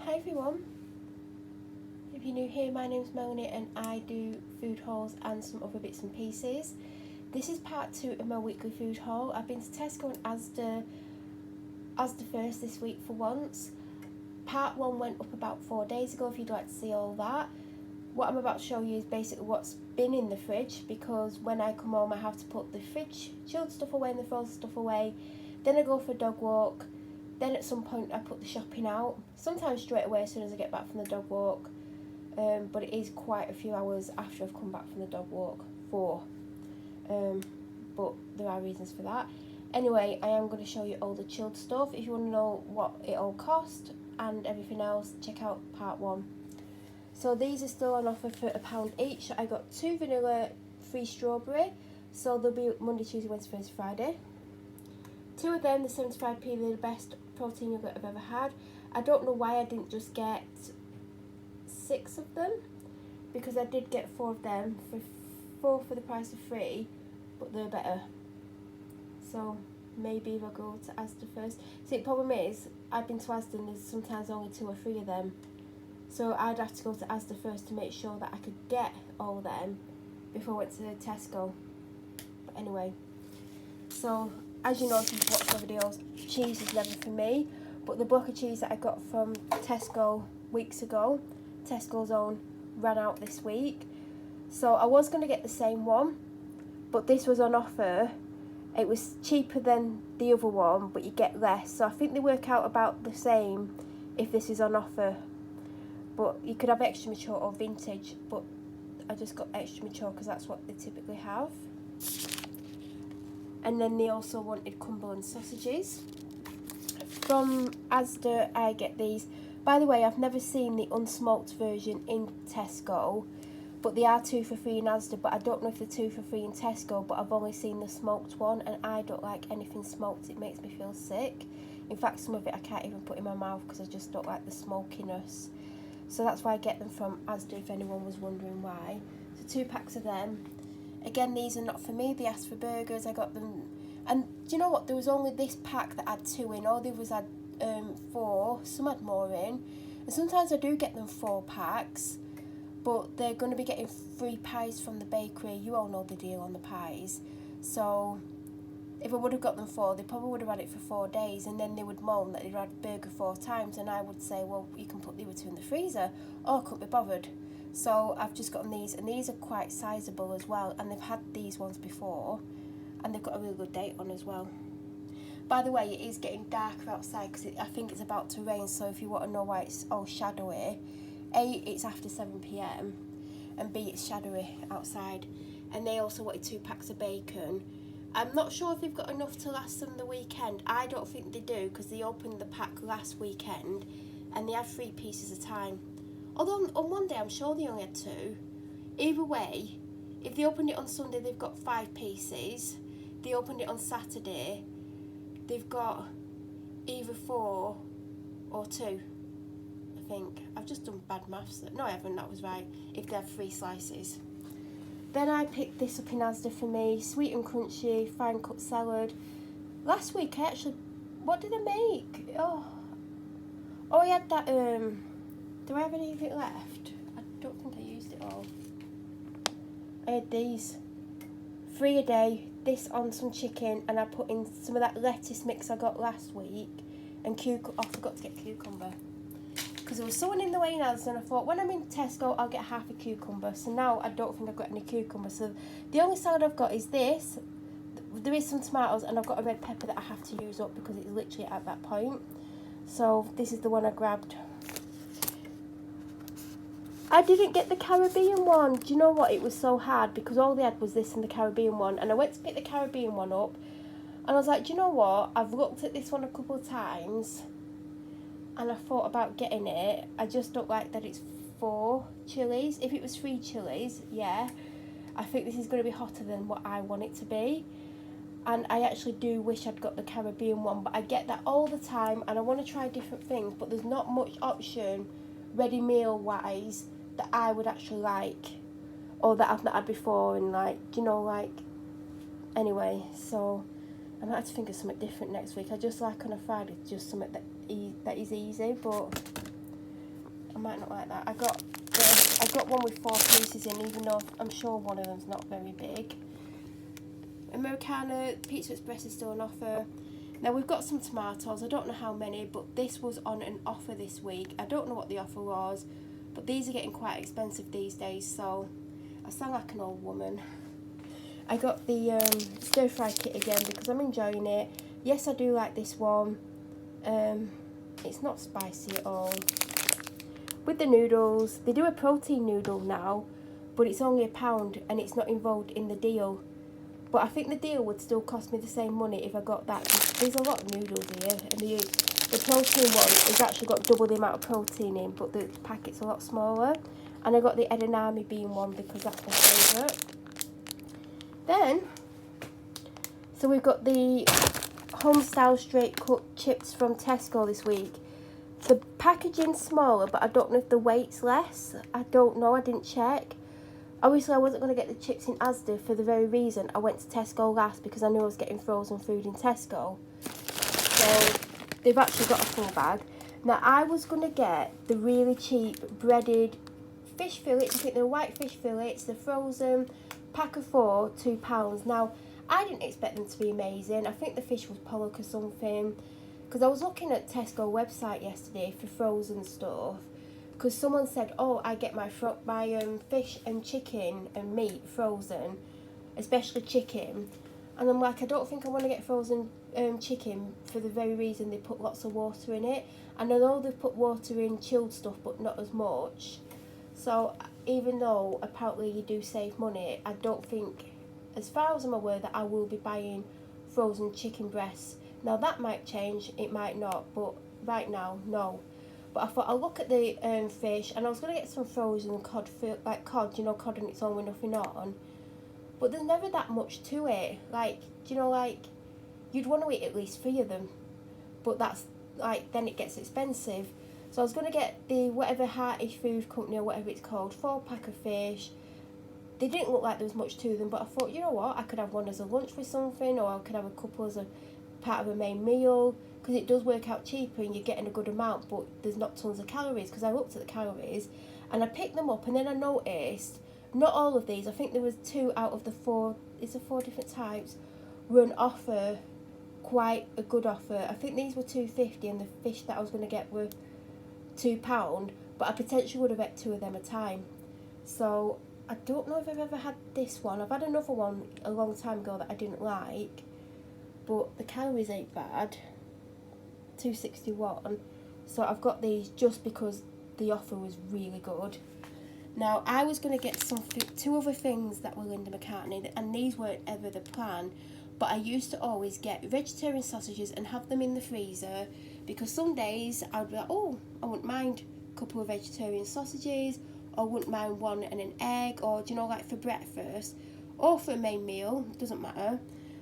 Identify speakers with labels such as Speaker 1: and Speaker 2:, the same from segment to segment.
Speaker 1: Hi everyone, if you're new here, my name's Melanie and I do food hauls and some other bits and pieces. This is part 2 of my weekly food haul. I've been to Tesco and Asda first this week for once. Part 1 went up about 4 days ago if you'd like to see all that. What I'm about to show you is basically what's been in the fridge, because when I come home I have to put the fridge chilled stuff away and the frozen stuff away. Then I go for a dog walk. Then at some point I put the shopping out, sometimes straight away as soon as I get back from the dog walk, but it is quite a few hours after I've come back from the dog walk but there are reasons for that. Anyway, I am going to show you all the chilled stuff. If you want to know what it all cost and everything else, check out part 1. So these are still on offer for £1 each. I got 2 vanilla, 3 strawberry, so they'll be Monday, Tuesday, Wednesday, Thursday, Friday. 2 of them, the 75p, they're the best protein yogurt I've ever had. I don't know why I didn't just get 6 of them, because I did get 4 of them for 4 for the price of 3, but they're better. So maybe I'll go to Asda first. See, the problem is, I've been to Asda and there's sometimes only 2 or 3 of them. So I'd have to go to Asda first to make sure that I could get all of them before I went to Tesco. But anyway, so as you know if you've watched my videos, cheese is never for me, but the block of cheese that I got from Tesco weeks ago, Tesco's own, ran out this week. So I was going to get the same one, but this was on offer. It was cheaper than the other one, but you get less. So I think they work out about the same if this is on offer. But you could have extra mature or vintage, but I just got extra mature because that's what they typically have. And then they also wanted Cumberland sausages. From Asda I get these. By the way, I've never seen the unsmoked version in Tesco, but they are 2 for 3 in Asda, but I don't know if they're 2 for 3 in Tesco, but I've only seen the smoked one, and I don't like anything smoked. It makes me feel sick. In fact, some of it I can't even put in my mouth because I just don't like the smokiness. So that's why I get them from Asda, if anyone was wondering why. So 2 packs of them. Again, these are not for me. They asked for burgers. I got them. And do you know what? There was only this pack that had 2 in. All the others had 4. Some had more in. And sometimes I do get them 4 packs. But they're going to be getting free pies from the bakery. You all know the deal on the pies. So if I would have got them 4, they probably would have had it for 4 days. And then they would moan that they'd had burger 4 times. And I would say, well, you can put the other 2 in the freezer. Or I couldn't be bothered. So I've just gotten these, and these are quite sizable as well, and they've had these ones before, and they've got a really good date on as well. By the way, it is getting darker outside because I think it's about to rain, so if you want to know why it's all shadowy, A, it's after 7 p.m, and B, it's shadowy outside. And they also wanted 2 packs of bacon. I'm not sure if they've got enough to last them the weekend. I don't think they do, because they opened the pack last weekend, and they have 3 pieces a time. Although on one day I'm sure they only had 2. Either way, if they opened it on Sunday, they've got 5 pieces. They opened it on Saturday, they've got either 4 or 2, I think. I've just done bad maths. No, I haven't, that was right. If they have 3 slices. Then I picked this up in Asda for me. Sweet and crunchy, fine cut salad. Last week I actually... What did I make? Oh, I had that... Do I have anything left? I don't think I used it all. I had these. 3 a day. This on some chicken, and I put in some of that lettuce mix I got last week. And cucumber. Oh, I forgot to get cucumber. Because there was someone in the way in Asda, and I thought, when I'm in Tesco, I'll get half a cucumber. So now I don't think I've got any cucumber. So the only salad I've got is this. There is some tomatoes, and I've got a red pepper that I have to use up because it's literally at that point. So this is the one I grabbed. I didn't get the Caribbean one. Do you know what? It was so hard because all they had was this and the Caribbean one. And I went to pick the Caribbean one up. And I was like, do you know what? I've looked at this one a couple of times. And I thought about getting it. I just don't like that it's 4 chilies. If it was 3 chilies, yeah. I think this is going to be hotter than what I want it to be. And I actually do wish I'd got the Caribbean one. But I get that all the time. And I want to try different things. But there's not much option, ready meal wise, that I would actually like, or that I've not had before, and like, you know, like, anyway, so I might have to think of something different next week. I just like on a Friday just something that is easy, but I might not like that. I got one with 4 pieces in, even though I'm sure one of them's not very big. Americana Pizza Express is still on offer. Now we've got some tomatoes. I don't know how many, but this was on an offer this week. I don't know what the offer was, but these are getting quite expensive these days, so I sound like an old woman. I got the stir fry kit again because I'm enjoying it. Yes, I do like this one. It's not spicy at all. With the noodles, they do a protein noodle now, but it's only £1 and it's not involved in the deal. But I think the deal would still cost me the same money if I got that. There's a lot of noodles here, and the protein one has actually got double the amount of protein in, but the packet's a lot smaller. And I got the edamame bean one because that's my favourite. Then, so we've got the home-style straight-cut chips from Tesco this week. The packaging's smaller, but I don't know if the weight's less. I don't know, I didn't check. Obviously, I wasn't going to get the chips in Asda for the very reason I went to Tesco last because I knew I was getting frozen food in Tesco. So, they've actually got a full bag. Now, I was going to get the really cheap breaded fish fillets. I think they're white fish fillets. They're frozen. Pack of 4, £2. Now, I didn't expect them to be amazing. I think the fish was pollock or something. Because I was looking at Tesco website yesterday for frozen stuff. Because someone said, oh, I get my fish and chicken and meat frozen, especially chicken. And I'm like, I don't think I want to get frozen chicken for the very reason they put lots of water in it. And I know they've put water in chilled stuff, but not as much. So even though apparently you do save money, I don't think, as far as I'm aware, that I will be buying frozen chicken breasts. Now that might change, it might not, but right now, no. But I thought I'll look at the fish, and I was going to get some frozen cod, like cod, you know, cod on its own with nothing on. But there's never that much to it. Like, do you know, like, you'd want to eat at least 3 of them. But that's, like, then it gets expensive. So I was going to get the whatever Hearty Food Company or whatever it's called, 4-pack of fish. They didn't look like there was much to them, but I thought, you know what, I could have one as a lunch with something, or I could have a couple as a part of a main meal, because it does work out cheaper and you're getting a good amount, but there's not tons of calories. Because I looked at the calories and I picked them up, and then I noticed not all of these, I think there was 2 out of the 4, is there 4 different types, were an offer, quite a good offer. I think these were £2.50 and the fish that I was going to get were £2, but I potentially would have ate 2 of them a time. So I don't know if I've ever had this one. I've had another one a long time ago that I didn't like, but the calories ain't bad, 261. So I've got these just because the offer was really good. Now I was going to get 2 other things that were Linda McCartney, and these weren't ever the plan, but I used to always get vegetarian sausages and have them in the freezer, because some days I'd be like, oh, I wouldn't mind a couple of vegetarian sausages, or wouldn't mind one and an egg, or, do you know, like for breakfast, or for a main meal, doesn't matter.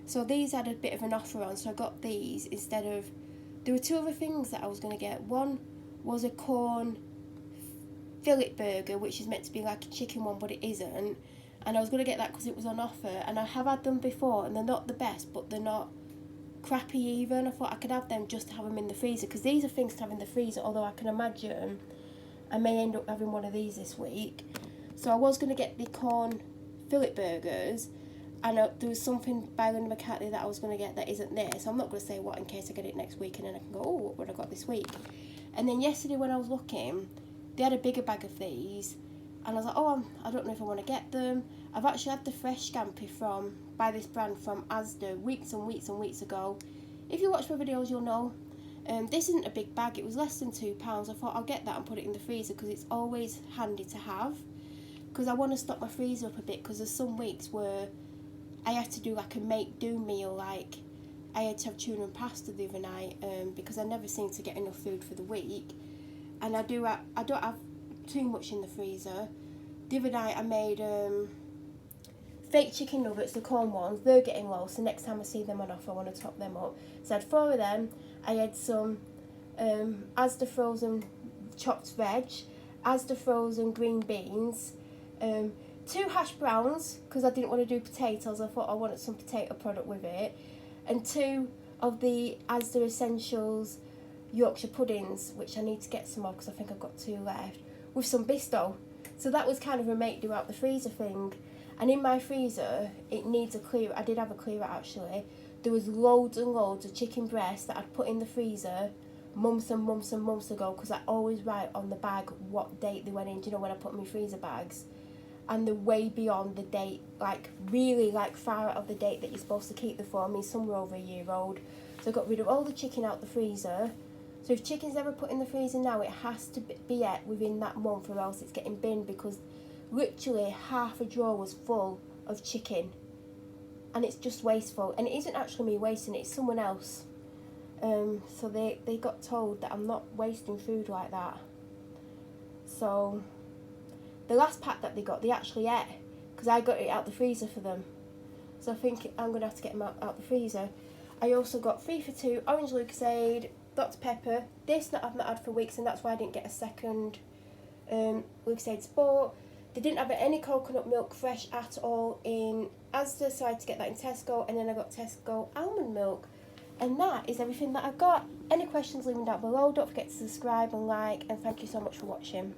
Speaker 1: So these had a bit of an offer on, so I got these instead of, there were 2 other things that I was going to get. One was a corn fillet burger, which is meant to be like a chicken one, but it isn't. And I was going to get that because it was on offer, and I have had them before, and they're not the best, but they're not crappy either, and I thought I could have them just to have them in the freezer, because these are things to have in the freezer, although I can imagine I may end up having one of these this week. So I was going to get the corn fillet burgers, and there was something by Linda McCartney that I was going to get that isn't there, so I'm not going to say what in case I get it next week, and then I can go, oh, what would I got this week? And then yesterday when I was looking, they had a bigger bag of these, and I was like, oh, I don't know if I want to get them. I've actually had the fresh scampi by this brand from Asda weeks and weeks and weeks ago. If you watch my videos, you'll know. This isn't a big bag, it was less than £2. I thought I'll get that and put it in the freezer, because it's always handy to have. Because I want to stock my freezer up a bit, because there's some weeks where I had to do like a make-do meal, like I had to have tuna and pasta the other night, because I never seem to get enough food for the week. And I don't have too much in the freezer. The other night I made fake chicken nuggets, the corn ones. They're getting low, so next time I see them on offer I want to top them up. So I had 4 of them. I had some Asda frozen chopped veg, Asda frozen green beans, 2 hash browns, because I didn't want to do potatoes, I thought I wanted some potato product with it, and 2 of the Asda Essentials Yorkshire puddings, which I need to get some more because I think I've got 2 left, with some Bisto. So that was kind of a make do out the freezer thing. And in my freezer, it needs a clear. I did have a clear out actually. There was loads and loads of chicken breasts that I'd put in the freezer months and months and months ago, because I always write on the bag what date they went in, do you know, when I put my freezer bags. And they're way beyond the date, like really like far out of the date that you're supposed to keep them for. I mean, some were over a year old. So I got rid of all the chicken out the freezer. So if chicken's ever put in the freezer now, it has to be within that month, or else it's getting binned, because literally half a drawer was full of chicken. And it's just wasteful. And it isn't actually me wasting it, it's someone else. So they got told that I'm not wasting food like that. So the last pack that they got, they actually ate, because I got it out the freezer for them. So I think I'm going to have to get them out the freezer. I also got 3 for 2 orange Lucozade, Dr Pepper. This I've not had for weeks, and that's why I didn't get a second Lucozade Sport. They didn't have any coconut milk fresh at all in Asda, so I had to get that in Tesco. And then I got Tesco almond milk. And that is everything that I've got. Any questions, leave them down below. Don't forget to subscribe and like, and thank you so much for watching.